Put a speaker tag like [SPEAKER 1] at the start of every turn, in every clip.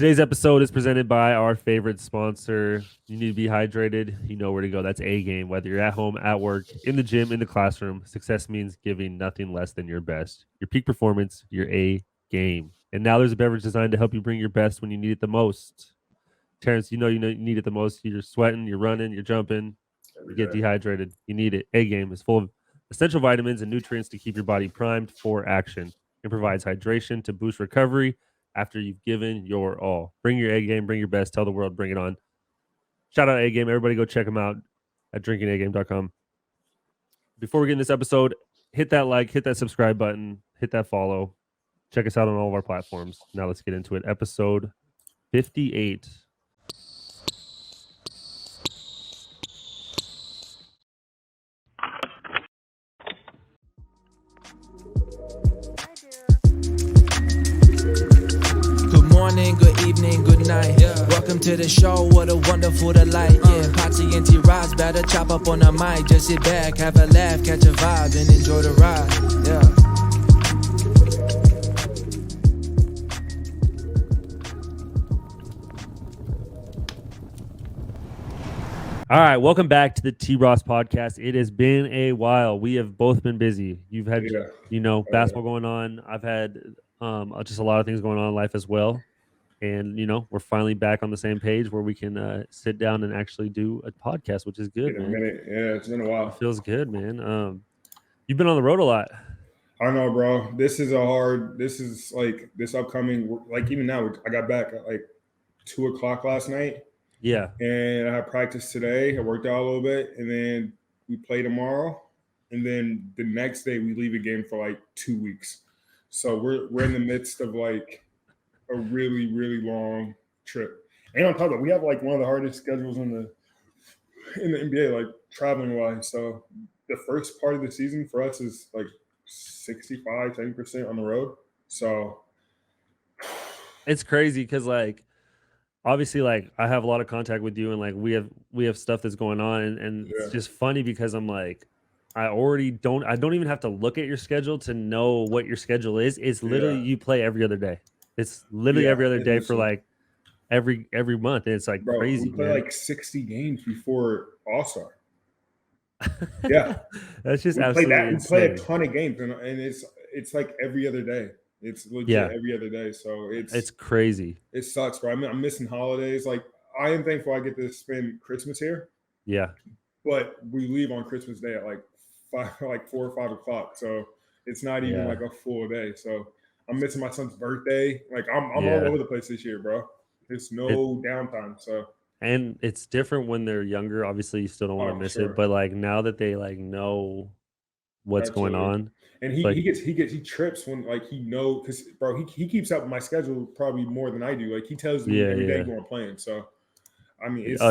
[SPEAKER 1] Today's episode is presented by our favorite sponsor. You need to be hydrated. You know where to go. That's A Game. Whether you're at home, at work, in the gym, in the classroom, success means giving nothing less than your best. Your peak performance, your A Game. And now there's a beverage designed to help you bring your best when you need it the most. Terrence, you know you need it the most. You're sweating, you're running, you're jumping, you get dehydrated. You need it. A Game is full of essential vitamins and nutrients to keep your body primed for action. It provides hydration to boost recovery after you've given your all. Bring your A game, bring your best, tell the world, bring it on. Shout out A Game. Everybody go check them out at drinkingagame.com. Before we get in this episode, hit that like, hit that subscribe button, hit that follow. Check us out on all of our platforms. Now let's get into it. Episode 58.
[SPEAKER 2] Morning, good evening, good night. Welcome to the show, what a wonderful delight. Patsy and T.Ross better chop up on the mic. Just sit back, have a laugh, catch a vibe, and enjoy the ride.
[SPEAKER 1] All right, welcome back to the T.Ross Podcast. It has been a while. We have both been busy. You've had, basketball going on. I've had just a lot of things going on in life as well. And, we're finally back on the same page where we can sit down and actually do a podcast, which is good, man.
[SPEAKER 3] Yeah, it's been a while.
[SPEAKER 1] It feels good, man. You've been on the road a lot.
[SPEAKER 3] I know, bro. This is like this upcoming, like even now, I got back at like 2:00 last night.
[SPEAKER 1] Yeah.
[SPEAKER 3] And I had practice today. I worked out a little bit, and then we play tomorrow. And then the next day we leave a game for like 2 weeks. So we're in the midst of like a really, really long trip. And on top of that, we have like one of the hardest schedules in the NBA, like traveling wise. So the first part of the season for us is like 65-70% on the road. So
[SPEAKER 1] it's crazy because like obviously like I have a lot of contact with you and like we have stuff that's going on and it's just funny because I'm like I don't even have to look at your schedule to know what your schedule is. It's literally you play every other day. It's literally every other day for like every month. And it's like crazy.
[SPEAKER 3] We play like 60 games before All-Star. Yeah.
[SPEAKER 1] That's just
[SPEAKER 3] absolutely
[SPEAKER 1] insane.
[SPEAKER 3] We play a ton of games and it's like every other day. It's legit every other day. So
[SPEAKER 1] it's crazy.
[SPEAKER 3] It sucks, bro. I mean, I'm missing holidays. Like I am thankful I get to spend Christmas here.
[SPEAKER 1] Yeah.
[SPEAKER 3] But we leave on Christmas Day at like 4 or 5 o'clock. So it's not even like a full day. So I'm missing my son's birthday. Like I'm all over the place this year, bro. There's no downtime. So
[SPEAKER 1] and it's different when they're younger. Obviously, you still don't want to miss it, but like now that they like know what's going on,
[SPEAKER 3] and he trips when like he knows because bro he keeps up with my schedule probably more than I do. Like he tells me every day when we're playing. So I mean, it's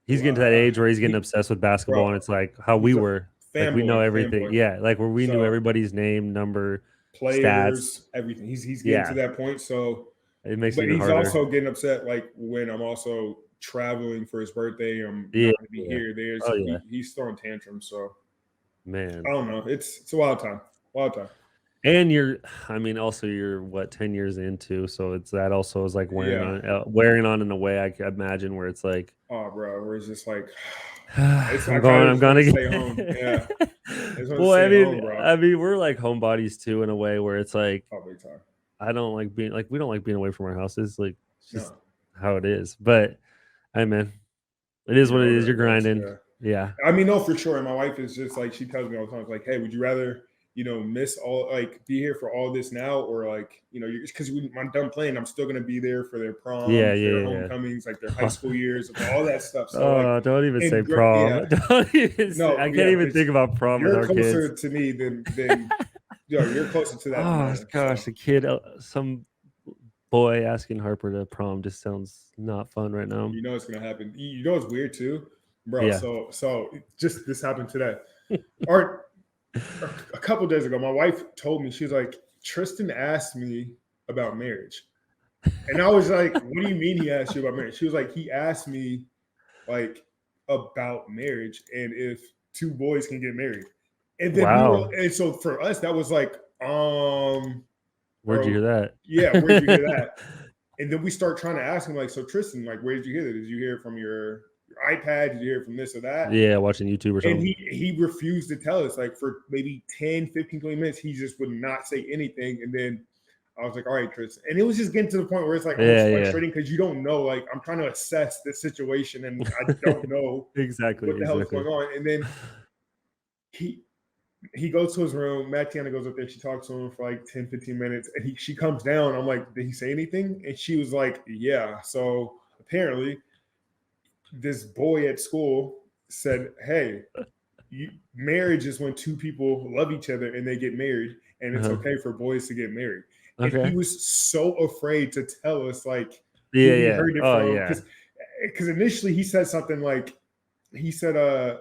[SPEAKER 1] he's getting to that age where he's getting obsessed with basketball, and it's like how we were. Like we know everything. Yeah, like where we knew everybody's name, number,
[SPEAKER 3] players,
[SPEAKER 1] stats,
[SPEAKER 3] everything. He's getting to that point. So
[SPEAKER 1] it makes
[SPEAKER 3] it
[SPEAKER 1] even harder.
[SPEAKER 3] He's also getting upset like when I'm also traveling for his birthday. I'm not going to be here. He's throwing tantrums. So
[SPEAKER 1] man,
[SPEAKER 3] I don't know. It's a wild time.
[SPEAKER 1] And you're 10 years into, so it's that also is like wearing on in a way I could imagine where it's like,
[SPEAKER 3] oh bro, where it's just like
[SPEAKER 1] I'm gonna
[SPEAKER 3] stay home. Yeah.
[SPEAKER 1] Well, I mean, we're like homebodies too in a way where it's like,
[SPEAKER 3] big time.
[SPEAKER 1] I don't like being like we don't like being away from our houses. Like it's just how it is. But hey, man, it is what it is. You're grinding. Yeah.
[SPEAKER 3] I mean, no, for sure. And my wife is just like she tells me all the time, like, hey, would you rather miss all be here for all this now, or like because when I'm done playing, I'm still gonna be there for their prom, their homecomings, like their high school years, all that stuff. So
[SPEAKER 1] don't even say prom. Don't even. I can't even think about prom with our kids.
[SPEAKER 3] You're closer to me than you're closer to that.
[SPEAKER 1] Oh gosh, a kid, some boy asking Harper to prom just sounds not fun right now.
[SPEAKER 3] You know it's gonna happen. You know it's weird too, bro. Yeah. So just this happened today. A couple days ago, my wife told me, she was like, Tristan asked me about marriage. And I was like, what do you mean he asked you about marriage? She was like, he asked me like about marriage and if two boys can get married. And then and so for us, that was like,
[SPEAKER 1] where'd you hear that?
[SPEAKER 3] Yeah, where'd you hear that? And then we start trying to ask him, like, so Tristan, like, where did you hear it? Did you hear it from your iPad? Did you hear it from this or that?
[SPEAKER 1] Yeah, watching YouTube or something.
[SPEAKER 3] And he refused to tell us, like, for maybe 10, 15, 20 minutes, he just would not say anything. And then I was like, all right, Tristan. And it was just getting to the point where it's like almost frustrating because you don't know, like, I'm trying to assess this situation and I don't know
[SPEAKER 1] exactly
[SPEAKER 3] what the hell is going on. And then he goes to his room. Tiana goes up there. She talks to him for like 10, 15 minutes. And she comes down. I'm like, did he say anything? And she was like, yeah. So apparently this boy at school said, hey, marriage is when two people love each other and they get married. And it's okay for boys to get married. Okay. And he was so afraid to tell us, like,
[SPEAKER 1] he
[SPEAKER 3] heard it from. Because initially he said something like, he said,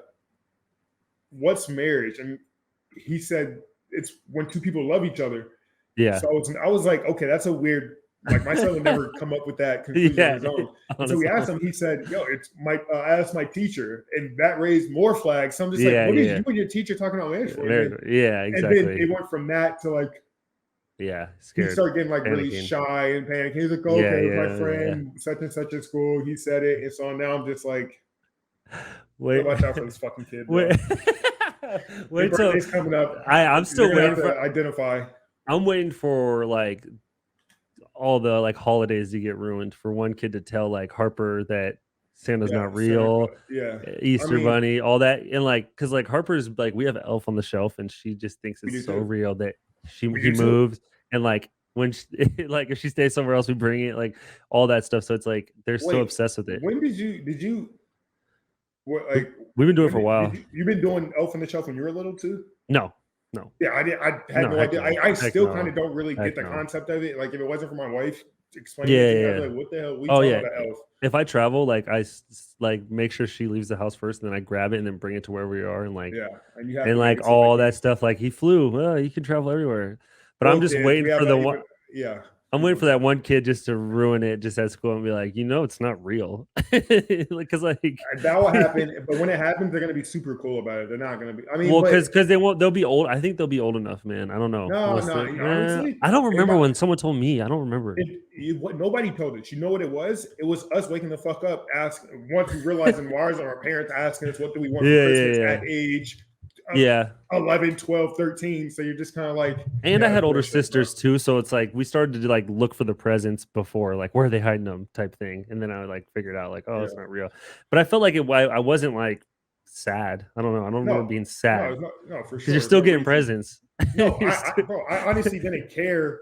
[SPEAKER 3] what's marriage? And he said it's when two people love each other. Yeah. So I was like, okay, that's a weird. Like my son would never come up with that conclusion on his own. And so we asked him. He said, "Yo, it's my." I asked my teacher, and that raised more flags. So I'm just like, "What is you and your teacher talking about marriage for?"
[SPEAKER 1] Yeah, exactly.
[SPEAKER 3] And then it went from that to like,
[SPEAKER 1] scared.
[SPEAKER 3] He started getting like really shy and panicking. He was like, "Okay, with my friend such and such at school, he said it," and so now I'm just like, watch out for this fucking kid.
[SPEAKER 1] Wait,
[SPEAKER 3] so birthday's coming up.
[SPEAKER 1] I'm still waiting
[SPEAKER 3] to identify.
[SPEAKER 1] I'm waiting for like all the like holidays to get ruined for one kid to tell like Harper that Santa's not real. Easter Bunny, all that, and like because like Harper's like we have Elf on the Shelf, and she just thinks it's so real that he moves and like when she, like if she stays somewhere else, we bring it like all that stuff. So it's like they're so obsessed with it.
[SPEAKER 3] When did you? What, like
[SPEAKER 1] we've been doing it for a while.
[SPEAKER 3] You've been doing Elf on the Shelf when you were little too?
[SPEAKER 1] No.
[SPEAKER 3] Yeah, I had no idea. I still kind of don't really get the concept of it. Like if it wasn't for my wife explaining it to me, I'd be like, what the hell? We talking about Elf.
[SPEAKER 1] If I travel, like I like make sure she leaves the house first, and then I grab it and then bring it to where we are, and like and like all that stuff. Like he flew. Well, you can travel everywhere, but I'm just waiting for the one. I'm waiting for that one kid just to ruin it just at school and be like, it's not real. Because like
[SPEAKER 3] that will happen. But when it happens, they're gonna be super cool about it. They're not gonna be. I mean,
[SPEAKER 1] because they'll be old. I think they'll be old enough, man. I don't know.
[SPEAKER 3] No, honestly,
[SPEAKER 1] I don't remember when someone told me. I don't remember.
[SPEAKER 3] Nobody told us. You know what it was? It was us waking the fuck up, asking once we realizing wires on our parents asking us what do we want for Christmas at age. 11, 12, 13. So you're just kind of like,
[SPEAKER 1] and I had older sisters too, so it's like we started to like look for the presents before, like where are they hiding them type thing, and then I would like figure it out like, oh, it's not real. But I felt like I wasn't like sad. I don't know. I don't remember being sad.
[SPEAKER 3] No, for sure.
[SPEAKER 1] Because you're still getting presents.
[SPEAKER 3] No, I honestly didn't care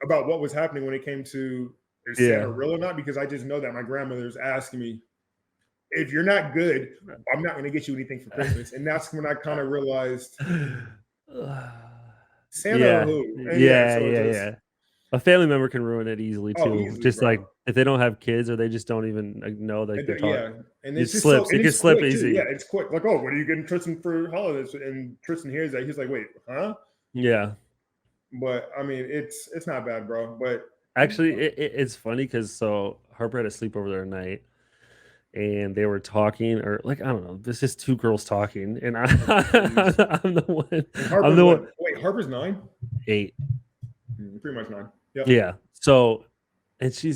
[SPEAKER 3] about what was happening when it came to is Santa real or not, because I just know that my grandmother's asking me, if you're not good, I'm not going to get you anything for Christmas. And that's when I kind of realized Santa who?
[SPEAKER 1] Yeah. A family member can ruin it easily too.
[SPEAKER 3] Easily,
[SPEAKER 1] just like if they don't have kids or they just don't even know that they're talking.
[SPEAKER 3] And
[SPEAKER 1] it slips. It can slip easy.
[SPEAKER 3] Yeah, it's quick. Like, oh, what are you getting Tristan for holidays? And Tristan hears that. He's like, wait, huh?
[SPEAKER 1] Yeah.
[SPEAKER 3] But I mean, it's not bad, bro. But
[SPEAKER 1] actually, it's funny because so Harper had a sleepover the other night. And they were talking, or like I don't know, there's just two girls talking, and I'm the one. I'm the one.
[SPEAKER 3] Wait, Harper's 9?
[SPEAKER 1] 8.
[SPEAKER 3] Pretty much 9. Yep.
[SPEAKER 1] Yeah. So, and she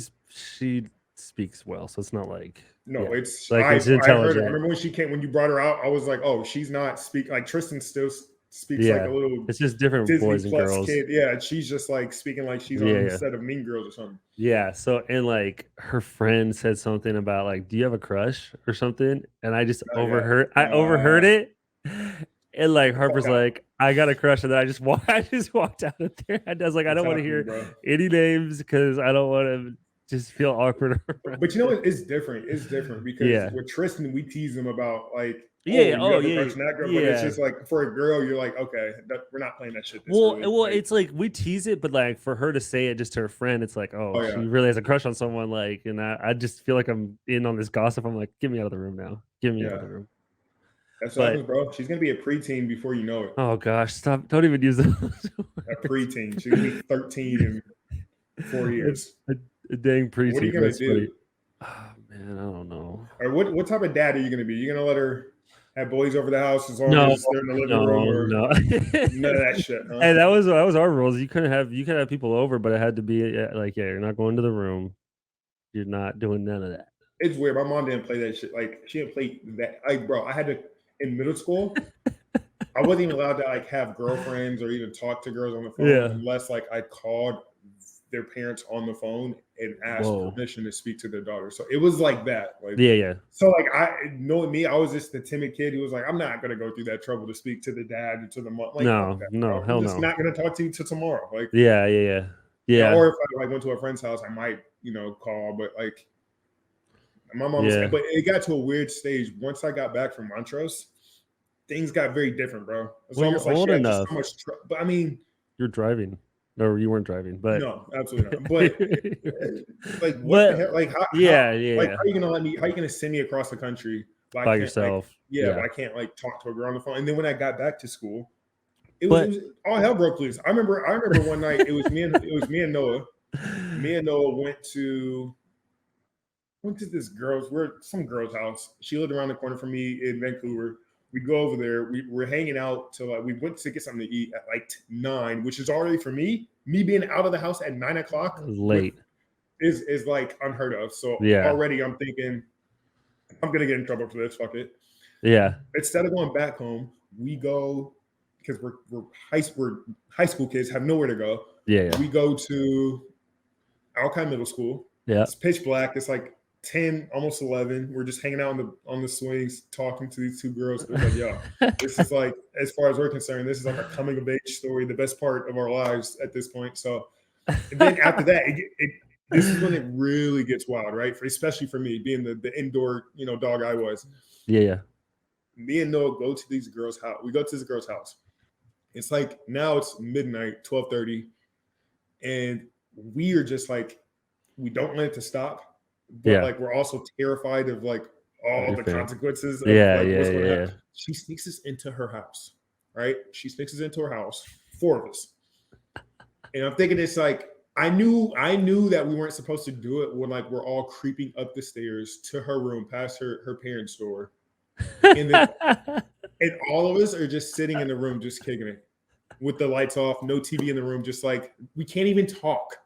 [SPEAKER 1] speaks well, so it's not like
[SPEAKER 3] it's
[SPEAKER 1] like it's intelligent.
[SPEAKER 3] I remember when you brought her out, I was like, oh, she's not speaking like Tristan still speaks like a little.
[SPEAKER 1] It's just different
[SPEAKER 3] Disney
[SPEAKER 1] boys and girls.
[SPEAKER 3] Kid. Yeah, she's just like speaking like she's on the set of Mean Girls or something.
[SPEAKER 1] Yeah. So and like her friend said something about like, do you have a crush or something? And I just overheard. I overheard it, and like Harper's like, I got a crush, and then I just walked out of there. I was like, I don't want to hear any names because I don't want to just feel awkward.
[SPEAKER 3] But you know what? It's different. It's different because with Tristan, we tease him about like. But it's just like for a girl, you're like, okay, we're not playing that shit.
[SPEAKER 1] It's like we tease it, but like for her to say it just to her friend, it's like, she really has a crush on someone. Like, and I just feel like I'm in on this gossip. I'm like, get me out of the room now. Get me out of the room.
[SPEAKER 3] That's what happens, bro. She's gonna be a preteen before you know it.
[SPEAKER 1] Oh gosh, stop! Don't even use those.
[SPEAKER 3] A preteen. She's gonna be 13 in 4 years.
[SPEAKER 1] A dang preteen.
[SPEAKER 3] What are you gonna do?
[SPEAKER 1] Oh man, I don't know.
[SPEAKER 3] Or what type of dad are you gonna be? You gonna let her Have boys over the house as long
[SPEAKER 1] No,
[SPEAKER 3] as they're in the living room, or
[SPEAKER 1] no.
[SPEAKER 3] none of that shit. Huh?
[SPEAKER 1] Hey, that was our rules. You could have people over, but it had to be like, yeah, you're not going to the room. You're not doing none of that.
[SPEAKER 3] It's weird. My mom didn't play that shit. Like she didn't play that. Like, bro, I had to in middle school. I wasn't even allowed to like have girlfriends or even talk to girls on the phone unless like I called their parents on the phone and asked permission to speak to their daughter. So it was like that. Like
[SPEAKER 1] yeah.
[SPEAKER 3] So like knowing me, I was just the timid kid who was like, I'm not gonna go through that trouble to speak to the dad or to the mom. Like,
[SPEAKER 1] no, hell
[SPEAKER 3] I'm just not gonna talk to you till tomorrow. Like
[SPEAKER 1] yeah.
[SPEAKER 3] Or if I like went to a friend's house, I might call, but like. My mom was, but it got to a weird stage. Once I got back from Montrose, things got very different, bro. It's almost like
[SPEAKER 1] old enough.
[SPEAKER 3] So much but I mean,
[SPEAKER 1] you're driving. No, you weren't driving, but
[SPEAKER 3] no, absolutely not. But like, what the hell? Like, how, like, how are you gonna let me? How are you gonna send me across the country
[SPEAKER 1] by yourself?
[SPEAKER 3] Like, but I can't like talk to a girl on the phone. And then when I got back to school, it was all hell broke loose. I remember one night it was me and Noah. Me and Noah went to this some girl's house. She lived around the corner from me in Vancouver. We go over there. We were hanging out till we went to get something to eat at like 9, which is already for me being out of the house at 9 o'clock
[SPEAKER 1] late
[SPEAKER 3] is like unheard of. So already I'm thinking I'm gonna get in trouble for this. Fuck it.
[SPEAKER 1] Yeah.
[SPEAKER 3] Instead of going back home, we go because we're high school kids, have nowhere to go.
[SPEAKER 1] Yeah.
[SPEAKER 3] We go to Alki Middle School.
[SPEAKER 1] Yeah.
[SPEAKER 3] It's pitch black. It's like 10, almost 11. We're just hanging out on the swings, talking to these two girls. We're like, yo, this is like, as far as we're concerned, this is like a coming of age story, the best part of our lives at this point. So, and then after that, this is when it really gets wild, right? Especially for me, being the indoor, dog I was.
[SPEAKER 1] Yeah.
[SPEAKER 3] Me and Noah go to these girls' house. We go to this girl's house. It's like now it's midnight, 12:30, and we are just like, we don't want it to stop. But like we're also terrified of like all the consequences of what's going to happen. She sneaks us into her house, right? She sneaks us into her house, 4 of us. And I'm thinking it's like I knew that we weren't supposed to do it when like we're all creeping up the stairs to her room past her parents' door. And then and all of us are just sitting in the room just kicking it with the lights off, no TV in the room, just like we can't even talk.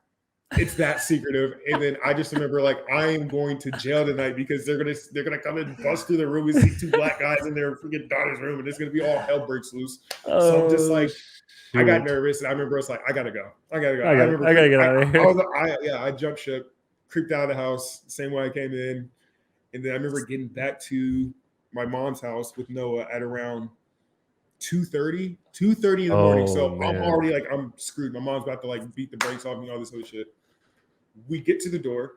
[SPEAKER 3] It's that secretive. And then I just remember like I am going to jail tonight because they're gonna come and bust through the room and see 2 black guys in their freaking daughter's room, and it's gonna be all hell breaks loose. So I'm just like, I got nervous, and I remember it's like I gotta go. I gotta get out of here. I jumped ship, creeped out of the house, same way I came in, and then I remember getting back to my mom's house with Noah at around 2:30 in the morning. So man. I'm already like, I'm screwed. My mom's about to like beat the brakes off me, all this other shit. We get to the door,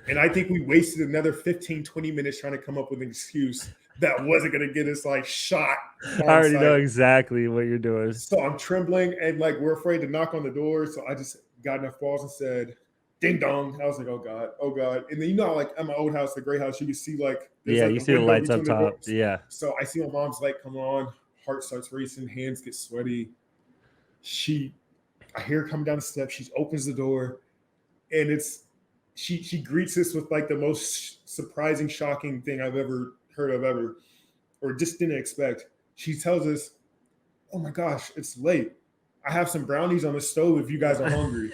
[SPEAKER 3] and I think we wasted another 15-20 minutes trying to come up with an excuse that wasn't going to get us like shot.
[SPEAKER 1] I already know exactly what you're doing.
[SPEAKER 3] So I'm trembling, and like we're afraid to knock on the door. So I just got enough balls and said, ding dong. I was like, oh God. And then like at my old house, the gray house, you can see like
[SPEAKER 1] you see the lights up top. Yeah.
[SPEAKER 3] So I see my mom's light come on, heart starts racing, hands get sweaty. I hear her coming down the steps. She opens the door, and she greets us with like the most surprising, shocking thing I've ever heard of or just didn't expect. She tells us, oh my gosh, it's late. I have some brownies on the stove if you guys are hungry.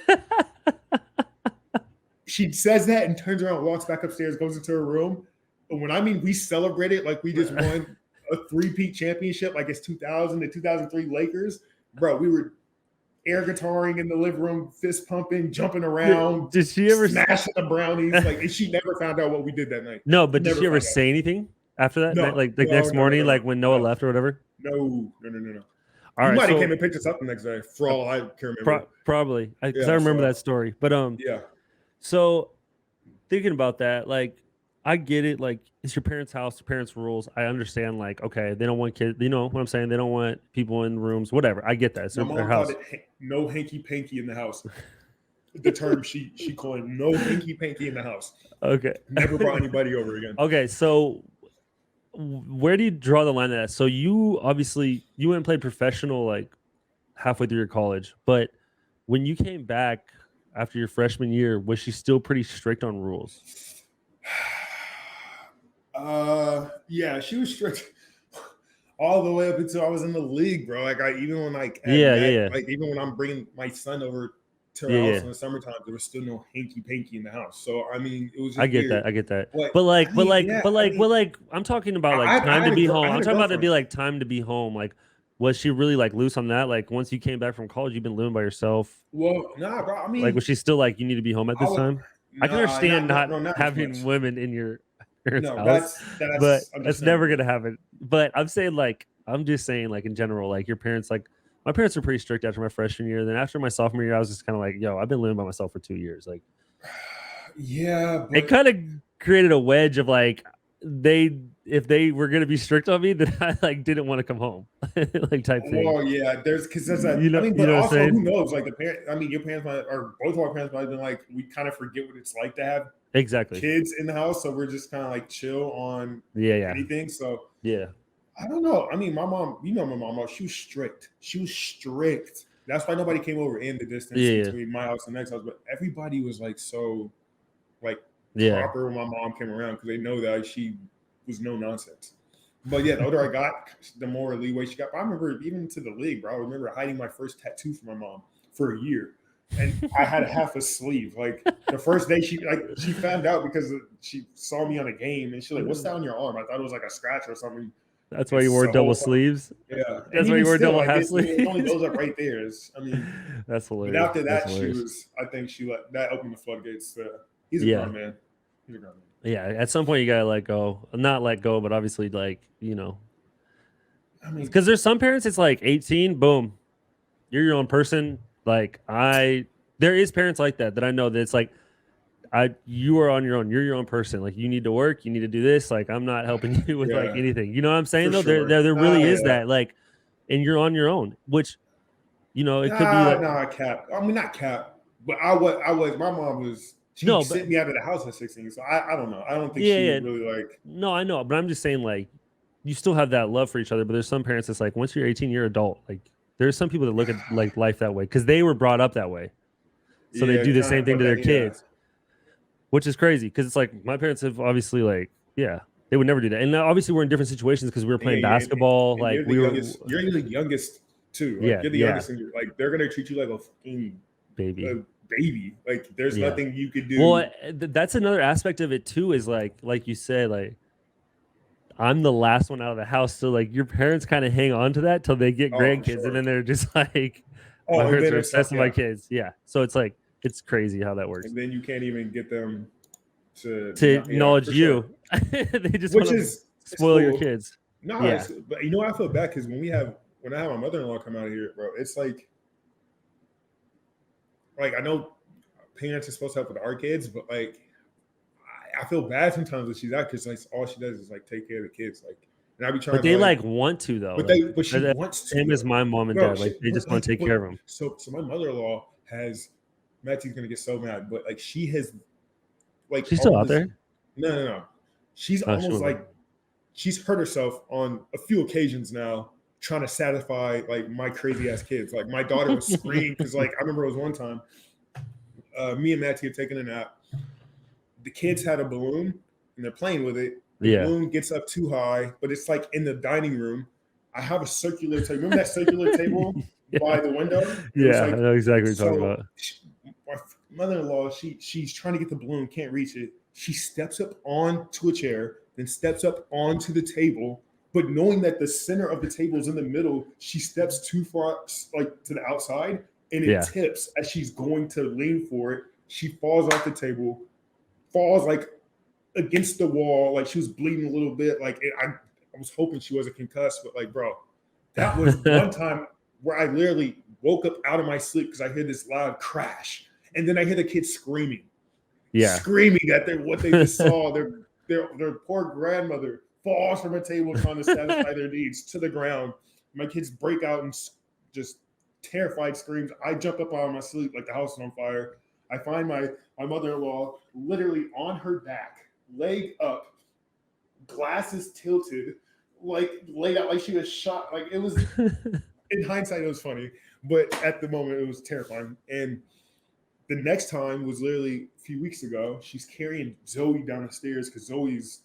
[SPEAKER 3] She says that and turns around, walks back upstairs, goes into her room. But when I mean we celebrated like we just won a 3-peat championship, like it's 2000 to 2003 Lakers, bro, we were air guitaring in the living room, fist pumping, jumping around.
[SPEAKER 1] Did she ever
[SPEAKER 3] smashing the brownies? Like, and she never found out what we did that night.
[SPEAKER 1] No, but did she ever say anything after that?
[SPEAKER 3] No,
[SPEAKER 1] like next morning, like when Noah left or whatever?
[SPEAKER 3] No.
[SPEAKER 1] All right,
[SPEAKER 3] might have came and picked us up the next day, for all I can remember.
[SPEAKER 1] Probably, because I remember that story. But
[SPEAKER 3] yeah.
[SPEAKER 1] So thinking about that, like, I get it. Like, it's your parents' house, your parents' rules. I understand. Like, okay, they don't want kids. You know what I'm saying? They don't want people in rooms. Whatever. I get that. It's
[SPEAKER 3] my mom
[SPEAKER 1] their house.
[SPEAKER 3] called it no hanky panky in the house. The term she coined, no hanky panky in the house.
[SPEAKER 1] Okay.
[SPEAKER 3] Never brought anybody over again.
[SPEAKER 1] Okay, so where do you draw the line at that? So you obviously went and played professional like halfway through your college, but when you came back after your freshman year, was she still pretty strict on rules?
[SPEAKER 3] Yeah, she was strict. all the way up until I was in the league, bro. Like even when like even when I'm bringing my son over to our house in the summertime, there was still no hanky panky in the house. So I mean, it was just
[SPEAKER 1] I get
[SPEAKER 3] weird.
[SPEAKER 1] that. I get that.
[SPEAKER 3] But
[SPEAKER 1] I'm talking about like time to be home. I'm talking about it be like time to be home. Like, was she really like loose on that? Like, once you came back from college, you've been living by yourself.
[SPEAKER 3] Well, nah, bro. I mean,
[SPEAKER 1] like, was she still like, you need to be home at this time? I can understand not having women in your parents' house, but that's never gonna happen. But I'm saying like, I'm just saying like in general, like your parents, like my parents were pretty strict after my freshman year. Then after my sophomore year, I was just kind of like, yo, I've been living by myself for 2 years. Like,
[SPEAKER 3] yeah,
[SPEAKER 1] it kind of created a wedge of like, if they were gonna be strict on me, then I like didn't want to come home, like type thing.
[SPEAKER 3] Well, yeah, there's because that's a,
[SPEAKER 1] you know,
[SPEAKER 3] I mean, but also
[SPEAKER 1] who
[SPEAKER 3] knows? Like the parent, I mean, your parents might, or both of our parents might have been like, we kind of forget what it's like to have kids in the house, so we're just kind of like chill on anything. So
[SPEAKER 1] yeah,
[SPEAKER 3] I don't know. I mean, my mom, you know, my mom, she was strict. She was strict. That's why nobody came over in the distance between my house and the next house. But everybody was like so, like proper when my mom came around because they know that she was no nonsense. But yeah, the older I got, the more leeway she got. But I remember even to the league, bro. I remember hiding my first tattoo from my mom for a year, and I had half a sleeve. Like the first day, she found out because she saw me on a game, and she's like, "What's that on your arm?" I thought it was like a scratch or something.
[SPEAKER 1] That's why you wore double sleeves.
[SPEAKER 3] Yeah,
[SPEAKER 1] that's why you wore double half sleeves.
[SPEAKER 3] It only goes up right there. I mean,
[SPEAKER 1] that's hilarious.
[SPEAKER 3] But after that, I think she that opened the floodgates. He's a grown man. He's a grown man.
[SPEAKER 1] Yeah, at some point you gotta let go. Not let go, but obviously, like, you know, I mean, because there's some parents, it's like 18, boom, you're your own person. Like there is parents like that I know that it's like, you are on your own. You're your own person. Like you need to work. You need to do this. Like I'm not helping you with like anything. You know what I'm saying? Though there really is that like, and you're on your own. Which, you know, it could be like
[SPEAKER 3] I mean, not cap, but I was. My mom was. She sent me out of the house at 16. So I don't know. I don't think she really like.
[SPEAKER 1] No, I know, but I'm just saying like, you still have that love for each other. But there's some parents that's like, once you're 18, you're adult. Like there's some people that look at like life that way because they were brought up that way. So they do the same thing to their kids. Which is crazy because it's like my parents have obviously like, they would never do that. And obviously we're in different situations because we were playing basketball. And like
[SPEAKER 3] you're the youngest too. Like, you're the youngest, and like they're gonna treat you like a fucking baby. Like there's nothing you could do.
[SPEAKER 1] Well, that's another aspect of it too. Is like you said, like I'm the last one out of the house, so like your parents kind of hang on to that till they get grandkids, and then they're just like, my parents are obsessed with my kids. Yeah, so it's like. It's crazy how that works.
[SPEAKER 3] And then you can't even get them to
[SPEAKER 1] acknowledge you. Sure. They just want to spoil your kids.
[SPEAKER 3] No, but you know what? I feel bad because when I have my mother-in-law come out of here, bro, it's like I know parents are supposed to help with our kids, but like I feel bad sometimes when she's out because like all she does is like take care of the kids, like. And I be trying.
[SPEAKER 1] But they like want to though.
[SPEAKER 3] But she wants to.
[SPEAKER 1] Same as my mom and dad. Like they just want to take care of them.
[SPEAKER 3] So my mother-in-law has. Mattie's gonna get so mad, but like she has, like
[SPEAKER 1] she's still out there.
[SPEAKER 3] No. She's almost like she's hurt herself on a few occasions now, trying to satisfy like my crazy ass kids. Like my daughter was screaming because like I remember it was one time, me and Mattie had taken a nap. The kids had a balloon and they're playing with it. The balloon gets up too high, but it's like in the dining room. I have a circular table. Remember that circular table by the window?
[SPEAKER 1] Yeah, like, I know exactly what you're talking about.
[SPEAKER 3] My mother-in-law, she's trying to get the balloon, can't reach it. She steps up onto a chair, then steps up onto the table. But knowing that the center of the table is in the middle, she steps too far, like to the outside, and it tips as she's going to lean for it. She falls off the table, falls like against the wall, like she was bleeding a little bit. Like I was hoping she wasn't concussed, but like, bro, that was one time where I literally woke up out of my sleep because I heard this loud crash. And then I hear the kids screaming that what they just saw. Their poor grandmother falls from a table trying to satisfy their needs to the ground. My kids break out and just terrified screams. I jump up out of my sleep like the house is on fire. I find my mother-in-law literally on her back, leg up, glasses tilted, like laid out like she was shot. Like it was, in hindsight, it was funny. But at the moment, it was terrifying. And the next time was literally a few weeks ago. She's carrying Zoe down the stairs because Zoe's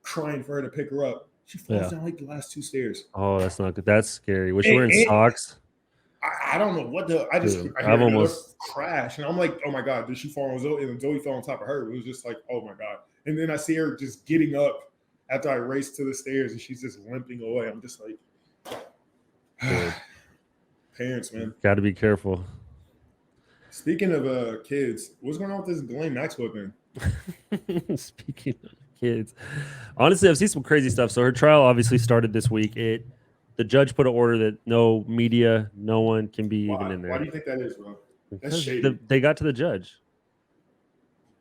[SPEAKER 3] crying for her to pick her up. She falls down like the last 2 stairs.
[SPEAKER 1] Oh, that's not good. That's scary. Was she
[SPEAKER 3] And-
[SPEAKER 1] wearing
[SPEAKER 3] and-
[SPEAKER 1] socks?
[SPEAKER 3] I don't know what the. I just
[SPEAKER 1] Dude,
[SPEAKER 3] I hear
[SPEAKER 1] I've
[SPEAKER 3] another
[SPEAKER 1] almost-
[SPEAKER 3] crash, and I'm like, oh my god, did she fall on Zoe? And Zoe fell on top of her. It was just like, oh my god. And then I see her just getting up after I race to the stairs, and she's just limping away. I'm just like,
[SPEAKER 1] Dude.
[SPEAKER 3] parents, man.
[SPEAKER 1] Got to be careful.
[SPEAKER 3] Speaking of kids, what's going on with this Ghislaine Maxwell thing?
[SPEAKER 1] Speaking of kids, honestly, I've seen some crazy stuff. So her trial obviously started this week. The judge put an order that no media, no one can be even in there.
[SPEAKER 3] Why do you think that is, bro? That's
[SPEAKER 1] Because
[SPEAKER 3] shady.
[SPEAKER 1] they got to the judge.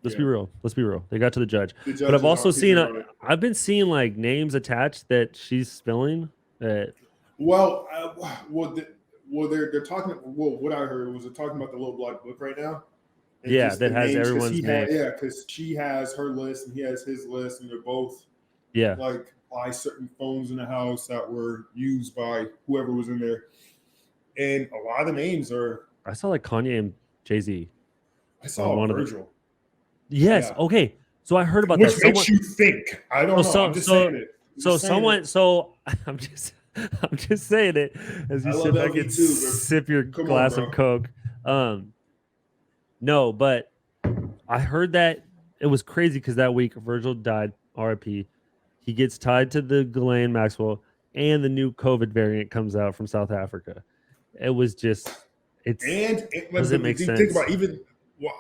[SPEAKER 1] Let's be
[SPEAKER 3] Yeah.
[SPEAKER 1] real. Let's be real. They got to the judge.
[SPEAKER 3] The judge
[SPEAKER 1] But I've
[SPEAKER 3] is
[SPEAKER 1] also
[SPEAKER 3] on
[SPEAKER 1] seen,
[SPEAKER 3] TV on it.
[SPEAKER 1] I've been seeing like names attached that she's spilling.
[SPEAKER 3] Well, they're talking. Well, what I heard was they're talking about the little black book right now. And
[SPEAKER 1] Yeah,
[SPEAKER 3] just
[SPEAKER 1] that
[SPEAKER 3] the
[SPEAKER 1] has
[SPEAKER 3] names, 'cause
[SPEAKER 1] everyone's name.
[SPEAKER 3] Yeah, because she has her list and he has his list, and they're both
[SPEAKER 1] Yeah.
[SPEAKER 3] like by certain phones in the house that were used by whoever was in there. And a lot of the names are.
[SPEAKER 1] I saw like Kanye and Jay-Z.
[SPEAKER 3] I saw
[SPEAKER 1] one of the-
[SPEAKER 3] Virgil,
[SPEAKER 1] Yes.
[SPEAKER 3] Yeah.
[SPEAKER 1] Okay. So I heard about
[SPEAKER 3] which
[SPEAKER 1] that.
[SPEAKER 3] makes you think. I don't know.
[SPEAKER 1] So-
[SPEAKER 3] I'm just
[SPEAKER 1] so-
[SPEAKER 3] saying it. I'm
[SPEAKER 1] So
[SPEAKER 3] just saying
[SPEAKER 1] someone.
[SPEAKER 3] it.
[SPEAKER 1] So I'm just saying it as
[SPEAKER 3] I
[SPEAKER 1] you
[SPEAKER 3] love
[SPEAKER 1] sit back
[SPEAKER 3] LV
[SPEAKER 1] and
[SPEAKER 3] too, but
[SPEAKER 1] sip your
[SPEAKER 3] come on,
[SPEAKER 1] glass
[SPEAKER 3] bro.
[SPEAKER 1] of Coke. No, but I heard that it was crazy because that week Virgil died. R.I.P. He gets tied to the Ghislaine Maxwell, and the new COVID variant comes out from South Africa. It was just it's.
[SPEAKER 3] Does
[SPEAKER 1] it make sense?
[SPEAKER 3] Think about even. Well,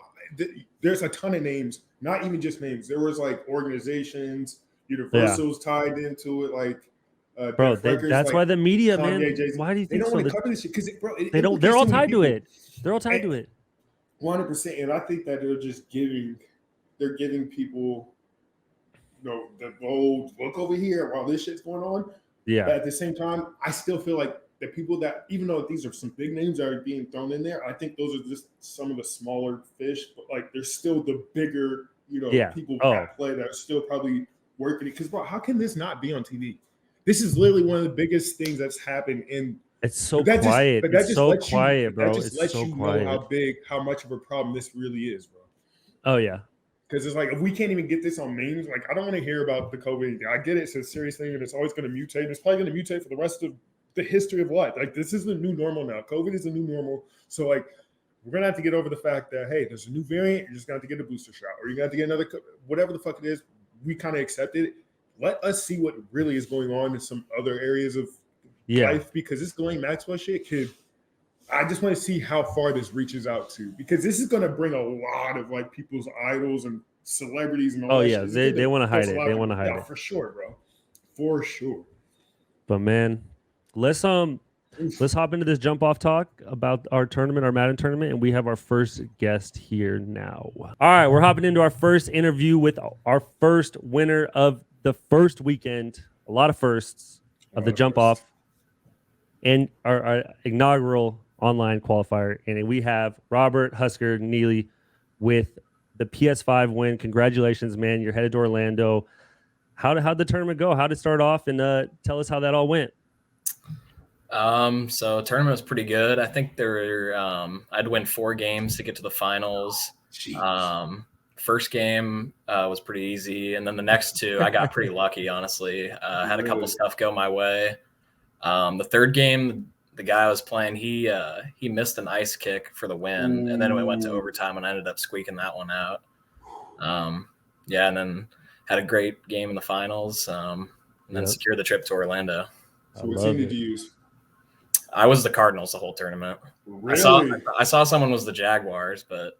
[SPEAKER 3] there's a ton of names. Not even just names. There was like organizations. Universal's tied into it. Like,
[SPEAKER 1] Bro,
[SPEAKER 3] Def Records,
[SPEAKER 1] that's
[SPEAKER 3] like
[SPEAKER 1] why the media,
[SPEAKER 3] Kanye,
[SPEAKER 1] man.
[SPEAKER 3] Jay-Z,
[SPEAKER 1] Why do you
[SPEAKER 3] they
[SPEAKER 1] think
[SPEAKER 3] don't
[SPEAKER 1] so?
[SPEAKER 3] want to cover this shit because, bro,
[SPEAKER 1] They don't. They're all tied to it. They're all tied to it.
[SPEAKER 3] 100%. And I think that they're giving people, the bold look over here while this shit's going on.
[SPEAKER 1] Yeah.
[SPEAKER 3] But at the same time, I still feel like the people that, even though these are some big names that are being thrown in there, I think those are just some of the smaller fish. But like, there's still the bigger, people at play that are still probably working it. Because, bro, how can this not be on TV? This is literally one of the biggest things that's happened in.
[SPEAKER 1] It's so quiet. It's so quiet, bro.
[SPEAKER 3] That just
[SPEAKER 1] It's
[SPEAKER 3] lets
[SPEAKER 1] so
[SPEAKER 3] you
[SPEAKER 1] quiet.
[SPEAKER 3] know how much of a problem this really is, bro.
[SPEAKER 1] Oh yeah.
[SPEAKER 3] Because it's like, if we can't even get this on memes, like, I don't want to hear about the COVID. I get it. It's a serious thing, and it's always going to mutate. And it's probably going to mutate for the rest of the history of life. Like, this is the new normal now. COVID is the new normal. So, like, we're going to have to get over the fact that, hey, there's a new variant. You're just going to have to get a booster shot. Or you're going to have to get another, whatever the fuck it is. We kind of accept it. Let us see what really is going on in some other areas of life. Because this Ghislaine Maxwell shit I just want to see how far this reaches out to, because this is going to bring a lot of like people's idols and celebrities and all that shit.
[SPEAKER 1] They want to hide it. They want to hide it
[SPEAKER 3] for sure, bro. For sure.
[SPEAKER 1] But man, let's hop into this jump off talk about our tournament, our Madden tournament, and we have our first guest here now. All right, we're hopping into our first interview with our first winner of the first weekend. A lot of firsts of the jump off and our inaugural online qualifier, and we have Robert Husker Neely with the PS5 win. Congratulations, man! You're headed to Orlando. How'd the tournament go? How'd it start off? And tell us how that all went.
[SPEAKER 4] So tournament was pretty good. I think I'd win 4 games to get to the finals. First game was pretty easy, and then the next 2 I got pretty lucky. Honestly, had a couple stuff go my way. The third game, the guy I was playing, he missed an ice kick for the win, and then we went to overtime, and I ended up squeaking that one out. And then had a great game in the finals, and then secured the trip to Orlando.
[SPEAKER 3] So what team did you use?
[SPEAKER 4] I was the Cardinals the whole tournament.
[SPEAKER 3] Really?
[SPEAKER 4] I saw someone was the Jaguars, but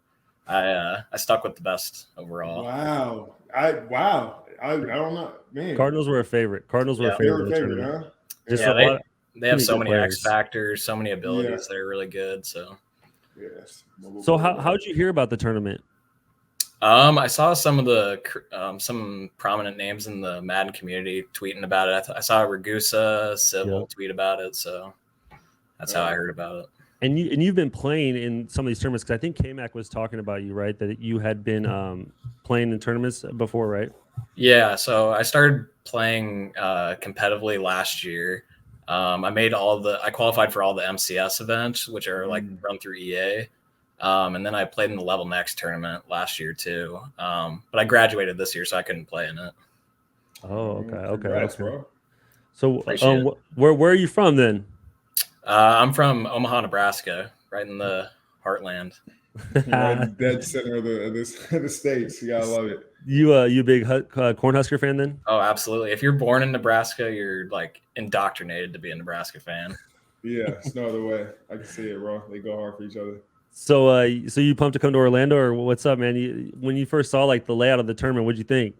[SPEAKER 4] I stuck with the best overall.
[SPEAKER 3] Wow. I don't know, man.
[SPEAKER 1] Cardinals were a favorite.
[SPEAKER 3] They were a favorite, huh?
[SPEAKER 4] They have so many X factors, so many abilities that are really good. So,
[SPEAKER 3] yes.
[SPEAKER 1] So how'd you hear about the tournament?
[SPEAKER 4] I saw some of the some prominent names in the Madden community tweeting about it. I saw Ragusa Civil tweet about it, so that's how I heard about it.
[SPEAKER 1] And you've been playing in some of these tournaments, because I think K-Mac was talking about you, right? That you had been playing in tournaments before, right?
[SPEAKER 4] Yeah, so I started playing competitively last year. I qualified for all the MCS events, which are like run through EA. And then I played in the Level Next tournament last year too. But I graduated this year, so I couldn't play in it.
[SPEAKER 1] Oh, okay.
[SPEAKER 3] Congrats, bro.
[SPEAKER 1] So,
[SPEAKER 4] Appreciate it.
[SPEAKER 1] where are you from then?
[SPEAKER 4] I'm from Omaha, Nebraska, right in the heartland.
[SPEAKER 3] Right in the dead center of the states. You gotta love it.
[SPEAKER 1] You a big Cornhusker fan then?
[SPEAKER 4] Oh, absolutely. If you're born in Nebraska, you're like indoctrinated to be a Nebraska fan.
[SPEAKER 3] Yeah, it's no other way. I can see it, bro. They go hard for each other.
[SPEAKER 1] So, so you pumped to come to Orlando, or what's up, man? When you first saw like the layout of the tournament, what'd you think?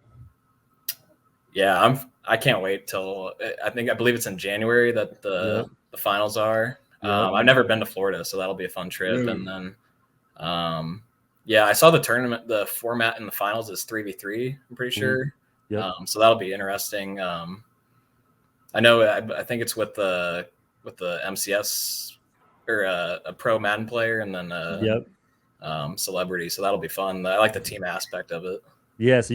[SPEAKER 4] Yeah, I can't wait till I believe it's in January that the finals are. I've never been to Florida, so that'll be a fun trip.
[SPEAKER 3] Really?
[SPEAKER 4] And then, I saw the tournament. The format in the finals is 3v3. I'm pretty sure.
[SPEAKER 1] Yep.
[SPEAKER 4] So that'll be interesting. I know. I think it's with the MCS or a pro Madden player, and then celebrity. So that'll be fun. I like the team aspect of it.
[SPEAKER 1] Yeah, so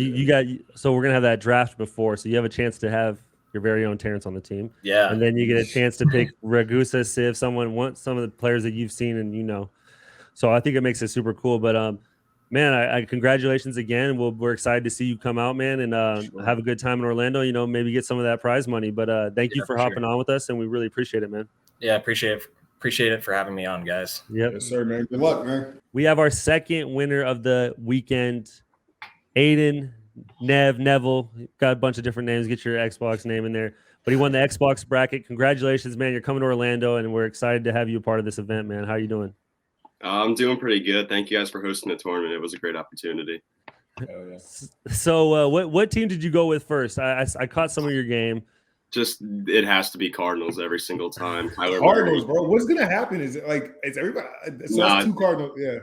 [SPEAKER 1] so we're gonna have that draft before, so you have a chance to have your very own Terrence on the team.
[SPEAKER 4] Yeah,
[SPEAKER 1] and then you get a chance to pick Ragusa, Civ, someone wants some of the players that you've seen and So I think it makes it super cool. But man, I congratulations again. We're excited to see you come out, man, and have a good time in Orlando. Maybe get some of that prize money. But thank you for hopping on with us, and we really appreciate it, man.
[SPEAKER 4] Yeah, appreciate it for having me on, guys.
[SPEAKER 1] Yep.
[SPEAKER 3] Yes, sir, man. Good luck, man.
[SPEAKER 1] We have our second winner of the weekend. Aiden, Neville, got a bunch of different names. Get your Xbox name in there. But he won the Xbox bracket. Congratulations, man. You're coming to Orlando, and we're excited to have you a part of this event, man. How are you doing?
[SPEAKER 5] I'm doing pretty good. Thank you guys for hosting the tournament. It was a great opportunity.
[SPEAKER 3] Hell yeah.
[SPEAKER 1] So what team did you go with first? I caught some of your game.
[SPEAKER 5] Just it has to be Cardinals every single time.
[SPEAKER 3] Cardinals, bro. What's gonna happen? Is it like it's everybody? It's two Cardinals. Yeah.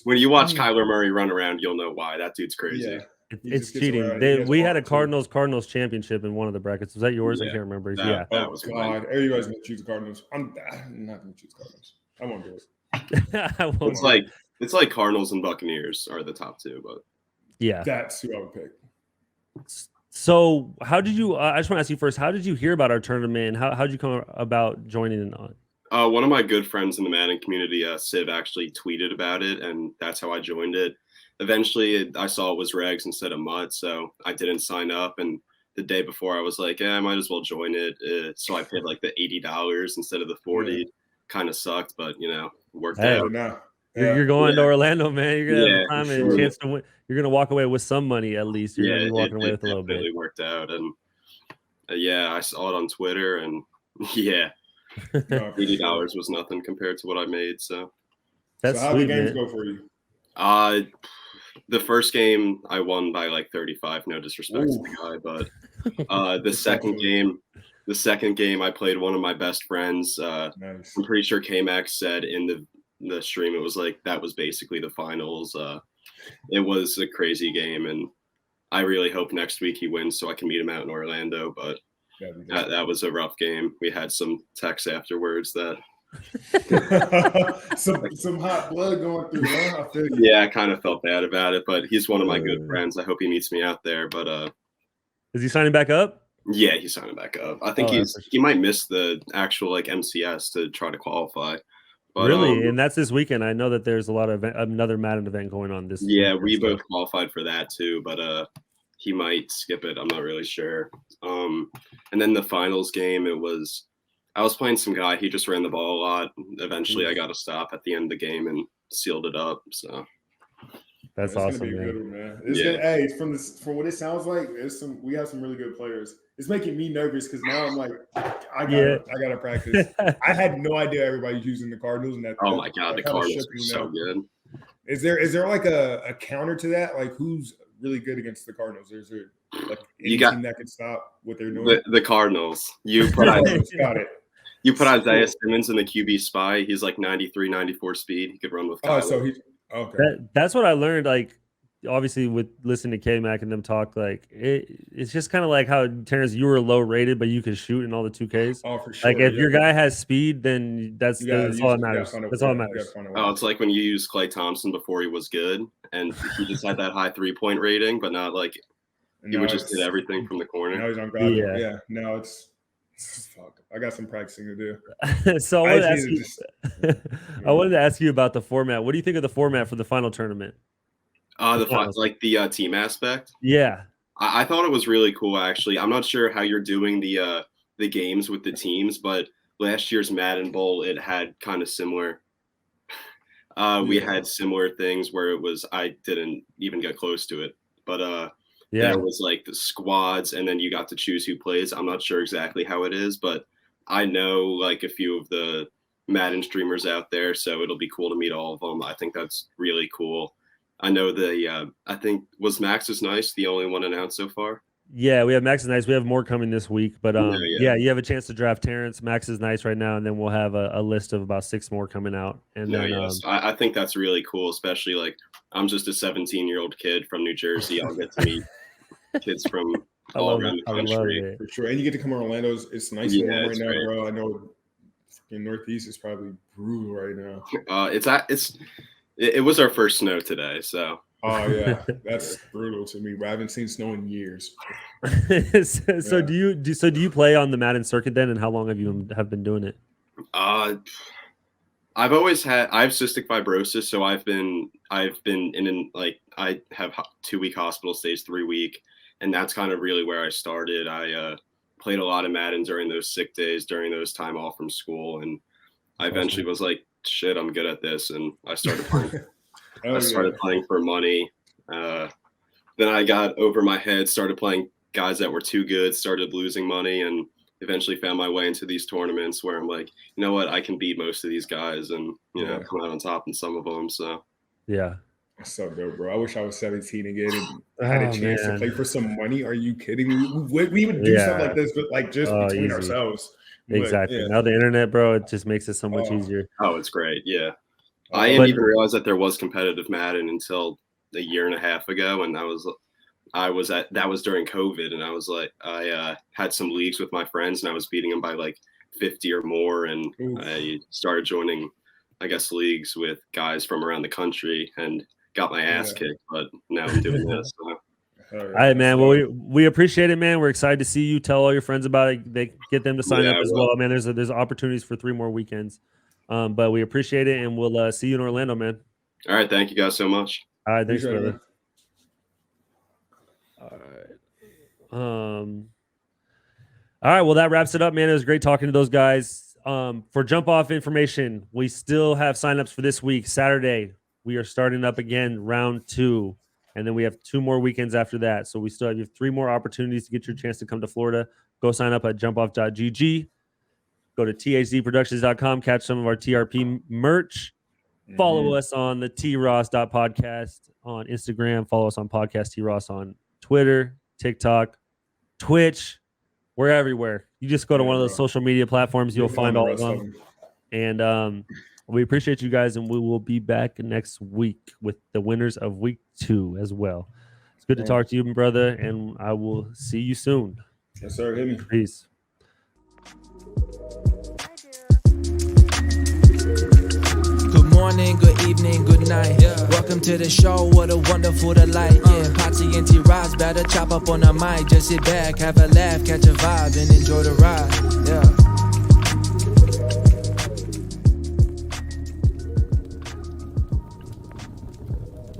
[SPEAKER 5] When you watch Kyler Murray run around, you'll know why. That dude's crazy.
[SPEAKER 3] Yeah.
[SPEAKER 1] It's cheating. We had a Cardinals championship in one of the brackets. Was that yours? I can't remember.
[SPEAKER 5] That was
[SPEAKER 3] God. Everybody's gonna choose the Cardinals. I'm not gonna choose Cardinals. I won't do it.
[SPEAKER 5] It's like Cardinals and Buccaneers are the top two, but
[SPEAKER 1] yeah,
[SPEAKER 3] that's who I would pick.
[SPEAKER 1] So how did you? I just want to ask you first. How did you hear about our tournament? How did you come about joining in on?
[SPEAKER 5] One of my good friends in the Madden community, Civ, actually tweeted about it, and that's how I joined it. Eventually, I saw it was regs instead of MUT, so I didn't sign up. And the day before, I was like, I might as well join it. So I paid like the $80 instead of the $40. Kind of sucked, but worked out.
[SPEAKER 3] No.
[SPEAKER 1] You're going to Orlando, man. You're gonna have time and a chance to win. You're gonna walk away with some money at least. You're gonna be walking away with a little bit. It really
[SPEAKER 5] worked out, and I saw it on Twitter, and $80 was nothing compared to what I made. So
[SPEAKER 1] that's
[SPEAKER 3] how
[SPEAKER 1] sweet,
[SPEAKER 3] the games
[SPEAKER 1] man.
[SPEAKER 3] go for you?
[SPEAKER 5] The first game I won by like 35. No disrespect to the guy, but the second game I played one of my best friends.
[SPEAKER 3] Nice.
[SPEAKER 5] I'm pretty sure K-Max said in the stream it was like that was basically the finals. It was a crazy game, and I really hope next week he wins so I can meet him out in Orlando. But that was a rough game. We had some texts afterwards that
[SPEAKER 3] some hot blood going through. Huh? I feel you.
[SPEAKER 5] Yeah, I kind of felt bad about it, but he's one of my good friends. I hope he meets me out there. But
[SPEAKER 1] is he signing back up?
[SPEAKER 5] Yeah, he's signing back up. I think he might miss the actual like MCS to try to qualify. But,
[SPEAKER 1] really? And that's this weekend. I know that there's a lot of another Madden event going on this.
[SPEAKER 5] Yeah, we both qualified for that too, but he might skip it. I'm not really sure. And then the finals game, I was playing some guy. He just ran the ball a lot. Eventually, I got to stop at the end of the game and sealed it up. So
[SPEAKER 1] that's awesome,
[SPEAKER 3] gonna be a good one, man. Hey, from what it sounds like, we have some really good players. It's making me nervous because now I'm like, I gotta practice. I had no idea everybody's using the Cardinals, and
[SPEAKER 5] oh my god, the Cardinals are so good.
[SPEAKER 3] Is there like a counter to that? Like who's really good against the Cardinals? Is there like anything that can stop what they're doing?
[SPEAKER 5] The Cardinals. You put
[SPEAKER 3] got it.
[SPEAKER 5] You put Isaiah Simmons in the QB spy. He's like 93, 94 speed. He could run with Kyler.
[SPEAKER 3] Oh, so he's okay.
[SPEAKER 1] That's what I learned. Like, obviously, with listening to K-Mac and them talk, like it's just kind of like how Terrence, you were low rated, but you could shoot in all the 2Ks.
[SPEAKER 3] Oh, for sure.
[SPEAKER 1] Like if your guy has speed, then that's all that matters. That's all that matters.
[SPEAKER 5] Oh, it's like when you use Klay Thompson before he was good, and he just had that high 3-point rating, but not like he would just hit everything from the corner.
[SPEAKER 3] Now he's on God. Yeah. Now it's. Fuck. I got some practicing to do.
[SPEAKER 1] So I wanted to ask you about the format. What do you think of the format for the final tournament?
[SPEAKER 5] The team aspect.
[SPEAKER 1] Yeah,
[SPEAKER 5] I thought it was really cool. Actually, I'm not sure how you're doing the the games with the teams, but last year's Madden Bowl, it had kind of similar. We had similar things where it was, I didn't even get close to it, but there was like the squads, and then you got to choose who plays. I'm not sure exactly how it is, but I know like a few of the Madden streamers out there, so it'll be cool to meet all of them. I think that's really cool. I know I think was Max is Nice the only one announced so far.
[SPEAKER 1] Yeah, we have Max is Nice. We have more coming this week, but you have a chance to draft Terrence. Max is Nice right now, and then we'll have a list of about 6 more coming out. And
[SPEAKER 5] I think that's really cool, especially like I'm just a 17-year-old kid from New Jersey. I'll get to meet kids from all around the country.
[SPEAKER 3] For sure. And you get to come to Orlando. It's nice and warm right now, great. Bro. I know in Northeast it's probably brutal right now.
[SPEAKER 5] It was our first snow today, so.
[SPEAKER 3] Oh yeah, that's brutal to me. I haven't seen snow in years.
[SPEAKER 1] So do you play on the Madden circuit then, and how long have you been doing it?
[SPEAKER 5] I have cystic fibrosis, so I've been in like I have 2-week hospital stays, 3-week, and that's kind of really where I started. I played a lot of Madden during those sick days, during those time off from school, and I eventually was like, shit, I'm good at this, and I started playing. I started playing for money. Then I got over my head, started playing guys that were too good, started losing money, and eventually found my way into these tournaments where I'm like, you know what, I can beat most of these guys and, come out on top in some of them. So,
[SPEAKER 1] yeah.
[SPEAKER 3] That's so dope, bro. I wish I was 17 again and had a chance to play for some money. Are you kidding me? We would do stuff like this, but like just between ourselves.
[SPEAKER 1] Exactly. Now the internet, bro, it just makes it so much easier.
[SPEAKER 5] Oh, it's great. Yeah. I didn't even realize that there was competitive Madden until a year and a half ago, and that was during COVID, and I was like, I had some leagues with my friends, and I was beating them by like 50 or more, and I started joining, I guess, leagues with guys from around the country, and got my ass kicked. But now I'm doing this. So.
[SPEAKER 1] All right, man. Well, we appreciate it, man. We're excited to see you. Tell all your friends about it. They get them to sign up as well, man. There's opportunities for 3 more weekends. But we appreciate it, and we'll see you in Orlando, man.
[SPEAKER 5] All right. Thank you guys so much.
[SPEAKER 1] All right. Thanks, brother. All right. Well, that wraps it up, man. It was great talking to those guys. For Jump Off information, we still have signups for this week. Saturday, we are starting up again, round 2. And then we have 2 more weekends after that. So we still have 3 more opportunities to get your chance to come to Florida. Go sign up at jumpoff.gg. Go to thzproductions.com, catch some of our TRP merch. Follow us on the T.Ross Podcast on Instagram. Follow us on Podcast T.Ross on Twitter, TikTok, Twitch. We're everywhere. You just go to one of those social media platforms. You'll find all of them. And we appreciate you guys, and we will be back next week with the winners of week 2 as well. It's good to talk to you, my brother, and I will see you soon.
[SPEAKER 3] Yes, sir. Hit me.
[SPEAKER 1] Peace.
[SPEAKER 2] Good morning, good evening, good night. Welcome to the show, what a wonderful delight. Patsy and T.Ross better chop up on the mic. Just sit back, have a laugh, catch a vibe, and enjoy the ride.